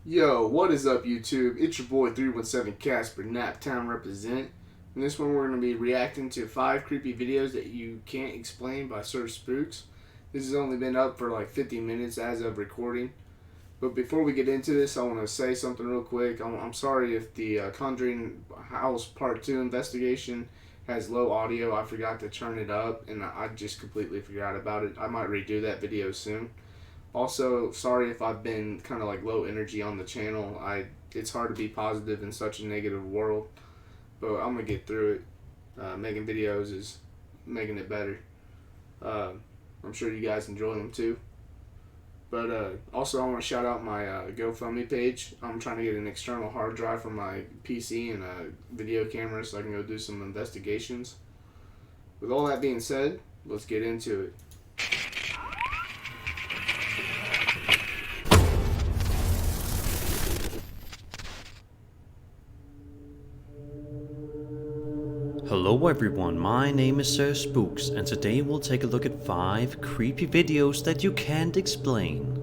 Yo, what is up, YouTube? It's your boy 317 Casper, Naptown represent. In this one, we're going to be reacting to 5 creepy videos that you can't explain by Sir Spooks. This has only been up for like 50 minutes as of recording. But before we get into this, I want to say something real quick. I'm sorry if the Conjuring House Part 2 investigation has low audio. I forgot to turn it up, and I just completely forgot about it. I might redo that video soon. Also, sorry if I've been kind of like low energy on the channel. It's hard to be positive in such a negative world, but I'm gonna get through it. Making videos is making it better. I'm sure you guys enjoy them too. But also, I want to shout out my GoFundMe page. I'm trying to get an external hard drive for my PC and a video camera so I can go do some investigations. With all that being said, let's get into it. Hello everyone, my name is Sir Spooks, and today we'll take a look at 5 creepy videos that you can't explain.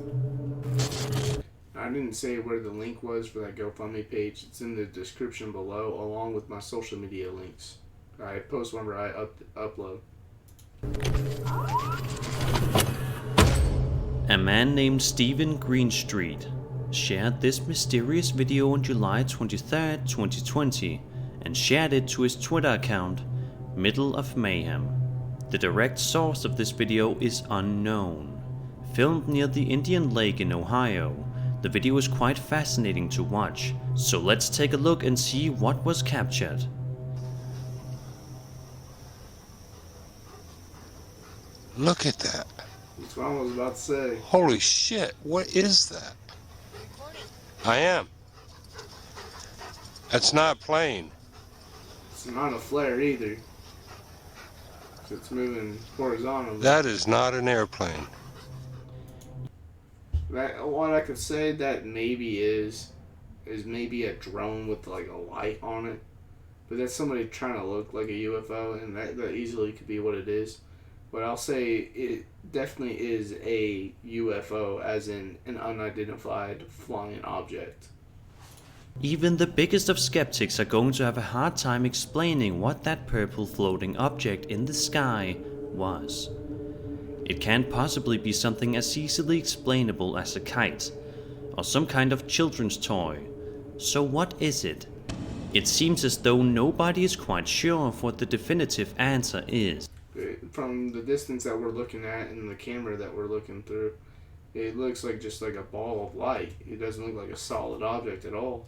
I didn't say where the link was for that GoFundMe page. It's in the description below, along with my social media links. I post whenever I upload. A man named Stephen Greenstreet shared this mysterious video on July 23rd, 2020, and shared it to his Twitter account, Middle of Mayhem. The direct source of this video is unknown. Filmed near the Indian Lake in Ohio, the video is quite fascinating to watch, so let's take a look and see what was captured. Look at that. That's what I was about to say. Holy shit, what is that? I am. That's not plane. It's not a flare either. It's moving horizontally. That is not an airplane. What I could say that maybe is maybe a drone with like a light on it. But that's somebody trying to look like a UFO, and that easily could be what it is. But I'll say it definitely is a UFO, as in an unidentified flying object. Even the biggest of skeptics are going to have a hard time explaining what that purple floating object in the sky was. It can't possibly be something as easily explainable as a kite, or some kind of children's toy. So what is it? It seems as though nobody is quite sure of what the definitive answer is. From the distance that we're looking at and the camera that we're looking through, it looks like just like a ball of light. It doesn't look like a solid object at all.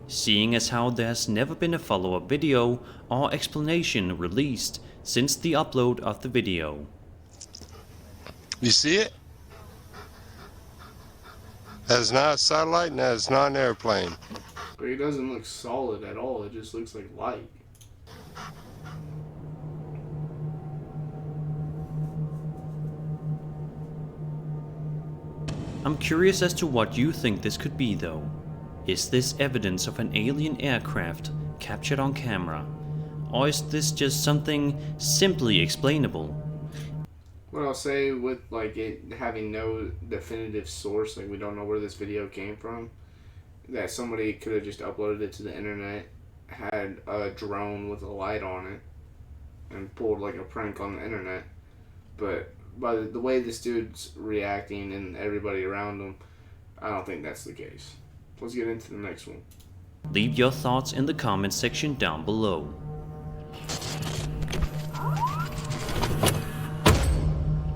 Seeing as how there's never been a follow-up video or explanation released since the upload of the video. You see it? That's not a satellite and that's not an airplane. But it doesn't look solid at all. It just looks like light. I'm curious as to what you think this could be though. Is this evidence of an alien aircraft captured on camera? Or is this just something simply explainable? What I'll say with like it having no definitive source, like we don't know where this video came from, that somebody could have just uploaded it to the internet, had a drone with a light on it, and pulled like a prank on the internet. But by the way this dude's reacting and everybody around him, I don't think that's the case. Let's get into the next one. Leave your thoughts in the comment section down below.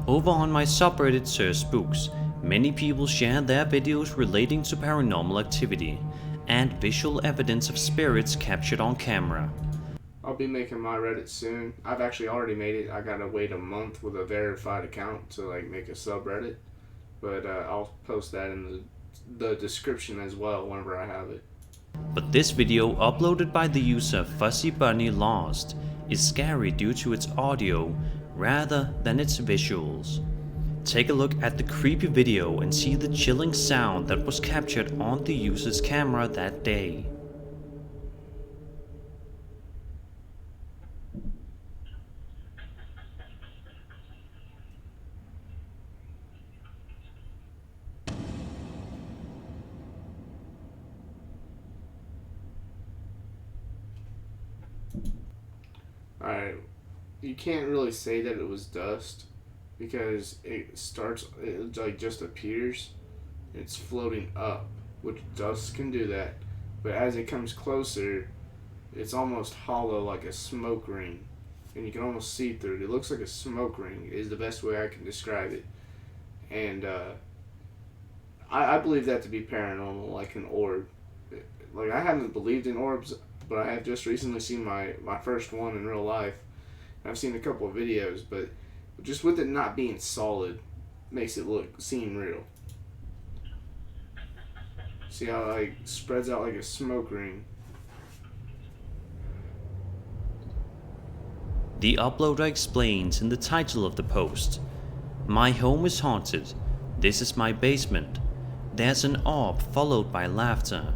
Over on my subreddit Sir Spooks, many people share their videos relating to paranormal activity and visual evidence of spirits captured on camera. I'll be making my Reddit soon. I've actually already made it. I gotta wait a month with a verified account to like make a subreddit, but I'll post that in the description as well whenever I have it. But this video, uploaded by the user Fuzzy Bunny Lost, is scary due to its audio rather than its visuals. Take a look at the creepy video and see the chilling sound that was captured on the user's camera that day. Alright, you can't really say that it was dust because it like just appears. It's floating up, which dust can do that. But as it comes closer, it's almost hollow like a smoke ring. And you can almost see through it. It looks like a smoke ring, is the best way I can describe it. And I believe that to be paranormal, like an orb. Like, I haven't believed in orbs, but I have just recently seen my first one in real life. I've seen a couple of videos, but just with it not being solid, makes it seem real. See how it like spreads out like a smoke ring. The uploader explains in the title of the post, "My home is haunted. This is my basement. There's an orb followed by laughter.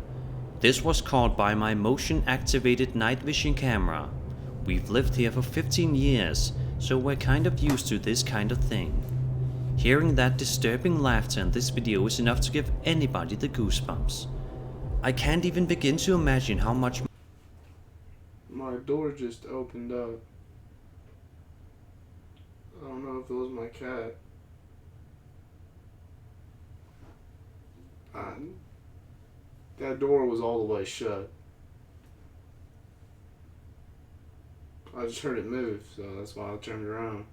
This was caught by my motion-activated night vision camera. We've lived here for 15 years, so we're kind of used to this kind of thing." Hearing that disturbing laughter in this video is enough to give anybody the goosebumps. I can't even begin to imagine how much My door just opened up. I don't know if it was my cat. That door was all the way shut. I just heard it move, so that's why I turned around.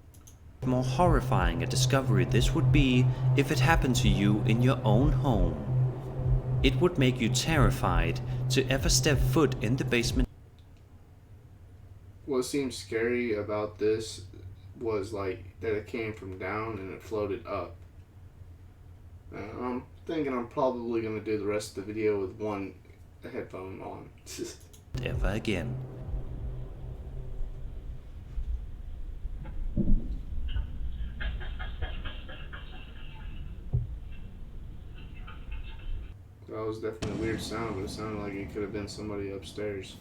more horrifying a discovery this would be if it happened to you in your own home. It would make you terrified to ever step foot in the basement. What seemed scary about this was like that it came from down and it floated up. I'm thinking I'm probably gonna do the rest of the video with one headphone on. Ever again. That was definitely a weird sound, but it sounded like it could have been somebody upstairs.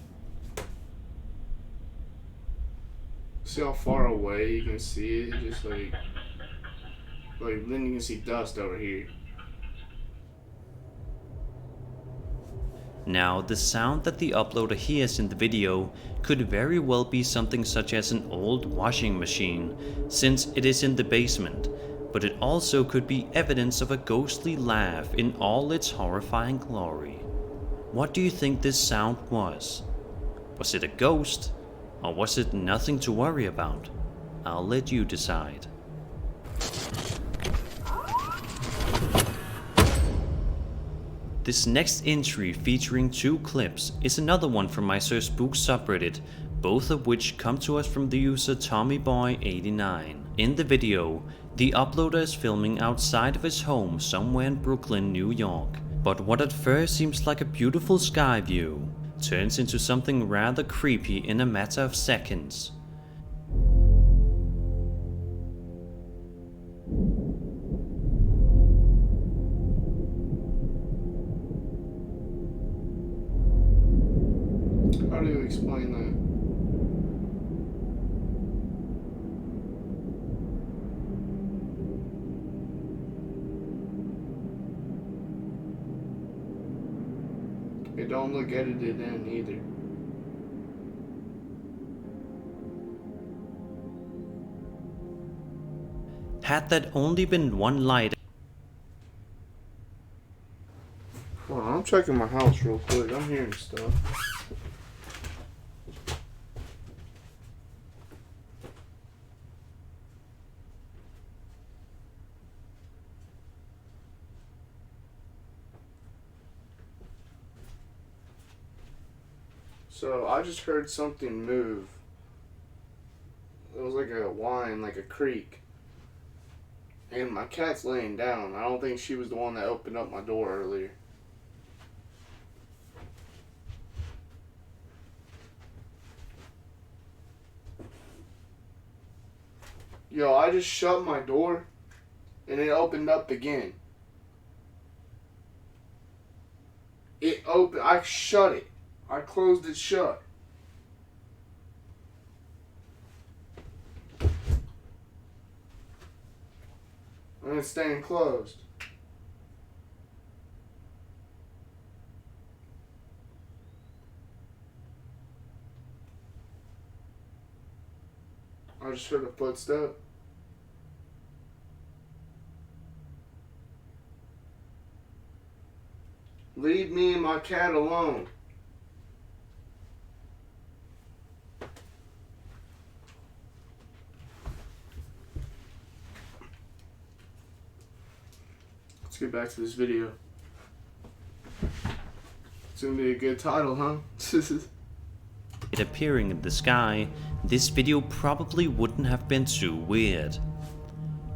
See how far away you can see it? Just like then you can see dust over here. Now, the sound that the uploader hears in the video could very well be something such as an old washing machine, since it is in the basement, but it also could be evidence of a ghostly laugh in all its horrifying glory. What do you think this sound was? Was it a ghost? Or was it nothing to worry about? I'll let you decide. This next entry, featuring 2 clips, is another one from my Sir Spook subreddit, both of which come to us from the user TommyBoy89. In the video, the uploader is filming outside of his home somewhere in Brooklyn, New York. But what at first seems like a beautiful sky view turns into something rather creepy in a matter of seconds. How do you explain that? It don't look edited in either. Had that only been one light. Hold on, I'm checking my house real quick. I'm hearing stuff. So I just heard something move. It was like a whine, like a creak. And my cat's laying down. I don't think she was the one that opened up my door earlier. Yo, I just shut my door and it opened up again. It opened. I shut it. I closed it shut. And it's staying closed. I just heard a footstep. Leave me and my cat alone. Let's get back to this video. It's gonna be a good title, huh? It appearing in the sky, this video probably wouldn't have been too weird.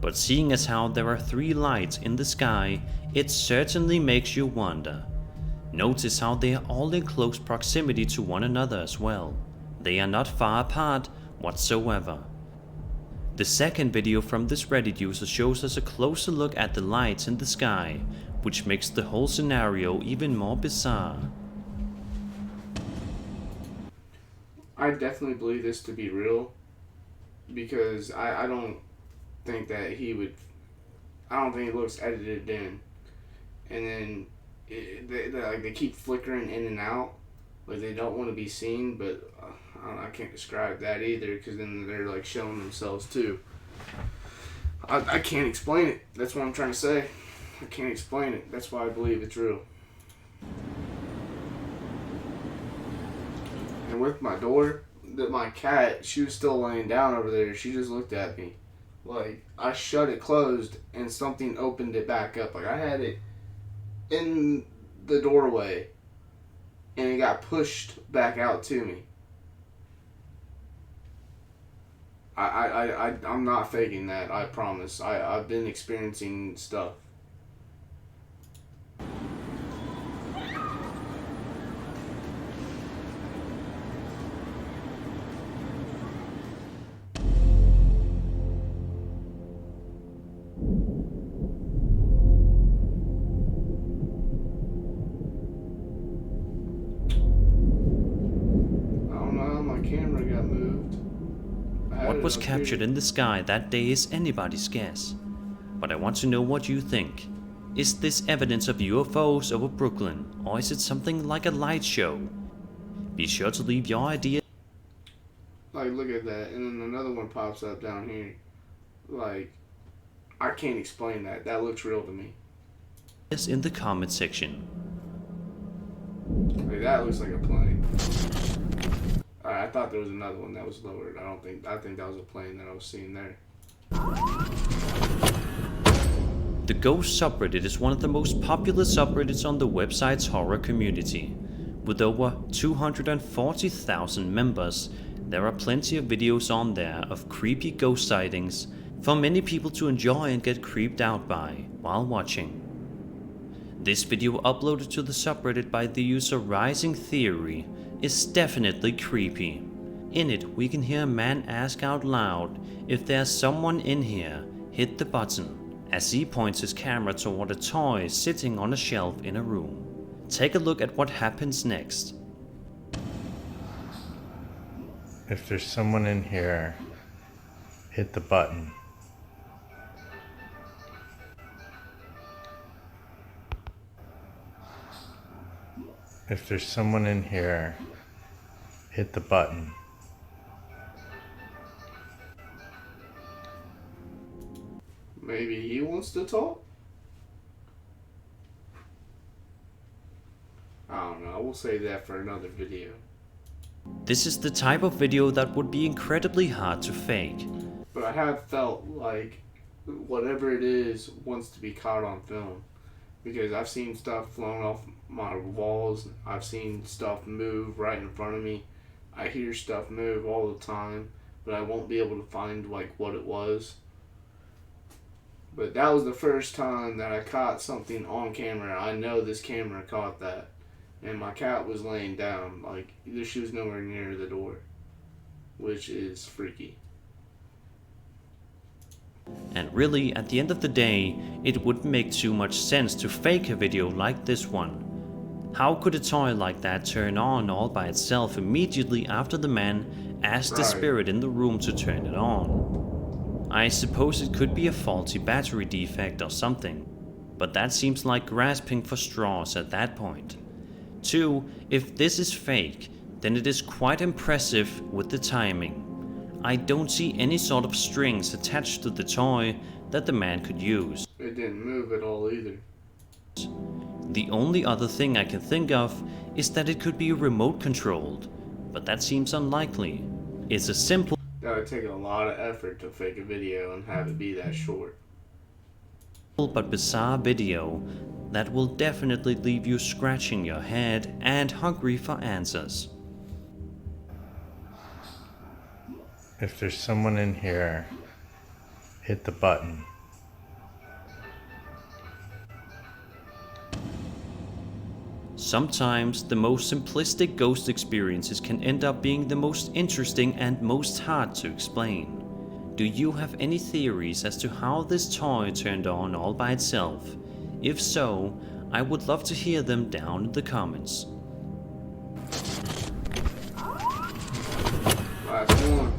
But seeing as how there are 3 lights in the sky, it certainly makes you wonder. Notice how they are all in close proximity to one another as well. They are not far apart whatsoever. The second video from this Reddit user shows us a closer look at the lights in the sky, which makes the whole scenario even more bizarre. I definitely believe this to be real, because I don't think that he would. I don't think it looks edited in, and then they keep flickering in and out, like they don't want to be seen. But I can't describe that either, because then they're like showing themselves too. I can't explain it. That's what I'm trying to say. I can't explain it. That's why I believe it's real. And with my door, my cat, she was still laying down over there. She just looked at me. Like, I shut it closed and something opened it back up. Like, I had it in the doorway and it got pushed back out to me. I'm not faking that, I promise. I've been experiencing stuff. Camera got moved. What was captured in the sky that day is anybody's guess. But I want to know what you think. Is this evidence of UFOs over Brooklyn, or is it something like a light show? Be sure to leave your idea. Like, look at that, and then another one pops up down here. Like, I can't explain that. That looks real to me. In the comment section. Like, that looks like a plane. I thought there was another one that was lowered. I think that was a plane that I was seeing there. The Ghost subreddit is one of the most popular subreddits on the website's horror community. With over 240,000 members, there are plenty of videos on there of creepy ghost sightings for many people to enjoy and get creeped out by while watching. This video uploaded to the subreddit by the user Rising Theory is definitely creepy. In it, we can hear a man ask out loud, "If there's someone in here, hit the button," as he points his camera toward a toy sitting on a shelf in a room. Take a look at what happens next. If there's someone in here, hit the button. If there's someone in here, hit the button. Maybe he wants to talk? I don't know. We'll save that for another video. This is the type of video that would be incredibly hard to fake. But I have felt like whatever it is wants to be caught on film. Because I've seen stuff flown off my walls. I've seen stuff move right in front of me. I hear stuff move all the time, but I won't be able to find like what it was. But that was the first time that I caught something on camera. I know this camera caught that. And my cat was laying down. Like, she was nowhere near the door. Which is freaky. And really, at the end of the day, it wouldn't make too much sense to fake a video like this one. How could a toy like that turn on all by itself immediately after the man asked the spirit in the room to turn it on? I suppose it could be a faulty battery defect or something, but that seems like grasping for straws at that point. 2. If this is fake, then it is quite impressive with the timing. I don't see any sort of strings attached to the toy that the man could use. It didn't move at all either. The only other thing I can think of is that it could be remote controlled, but that seems unlikely. It's a simple That would take a lot of effort to fake a video and have it be that short. but bizarre video that will definitely leave you scratching your head and hungry for answers. If there's someone in here, hit the button. Sometimes the most simplistic ghost experiences can end up being the most interesting and most hard to explain. Do you have any theories as to how this toy turned on all by itself? If so, I would love to hear them down in the comments. Last one.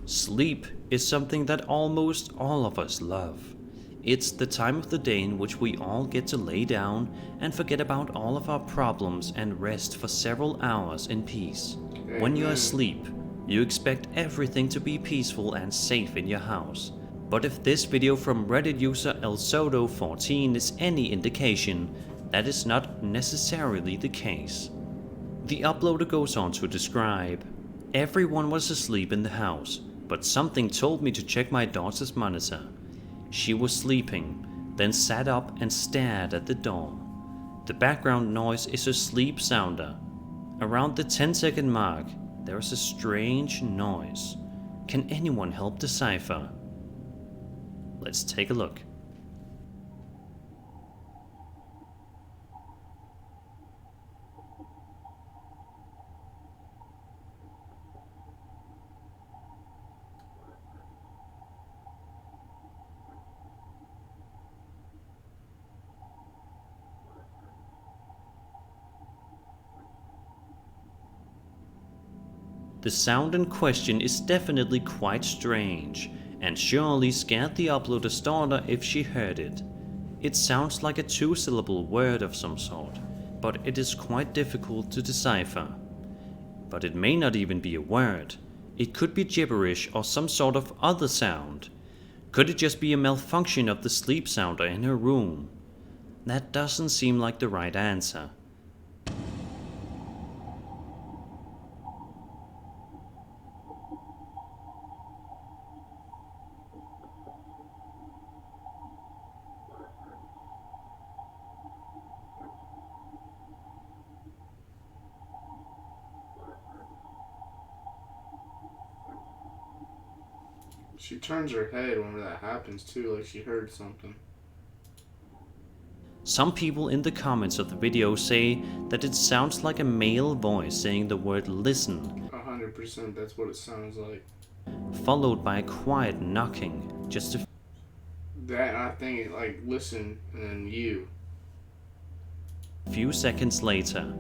Sleep is something that almost all of us love. It's the time of the day in which we all get to lay down and forget about all of our problems and rest for several hours in peace. When you're asleep, you expect everything to be peaceful and safe in your house. But if this video from Reddit user elsodo14 is any indication, that is not necessarily the case. The uploader goes on to describe, "Everyone was asleep in the house, but something told me to check my daughter's monitor. She was sleeping, then sat up and stared at the door. The background noise is a sleep sounder. Around the 10-second mark, there is a strange noise. Can anyone help decipher?" Let's take a look. The sound in question is definitely quite strange, and surely scared the uploader's daughter if she heard it. It sounds like a two-syllable word of some sort, but it is quite difficult to decipher. But it may not even be a word. It could be gibberish or some sort of other sound. Could it just be a malfunction of the sleep sounder in her room? That doesn't seem like the right answer. She turns her head whenever that happens too, like she heard something. Some people in the comments of the video say that it sounds like a male voice saying the word listen, 100%, that's what it sounds like. followed by a quiet knocking, just a That, and I think it like listen and then you. few seconds later.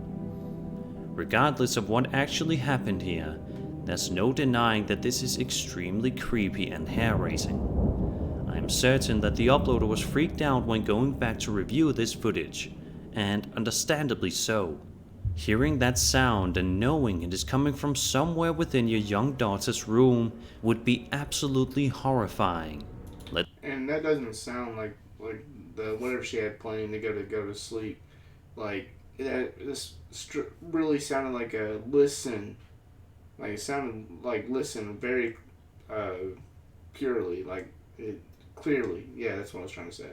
Regardless of what actually happened here, there's no denying that this is extremely creepy and hair-raising. I am certain that the uploader was freaked out when going back to review this footage, and understandably so. Hearing that sound and knowing it is coming from somewhere within your young daughter's room would be absolutely horrifying. And that doesn't sound like the whatever she had playing to go to sleep. Like this really sounded like a listen. Like it sounded like listen very purely, like it clearly. Yeah, that's what I was trying to say.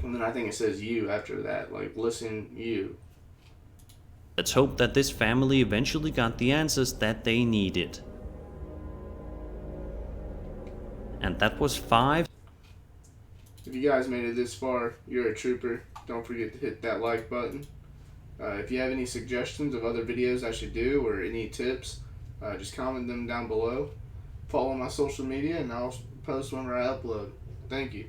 And then I think it says you after that, like listen you. Let's hope that this family eventually got the answers that they needed. And that was 5. If you guys made it this far, you're a trooper. Don't forget to hit that like button. If you have any suggestions of other videos I should do or any tips, just comment them down below. Follow my social media and I'll post whenever I upload. Thank you.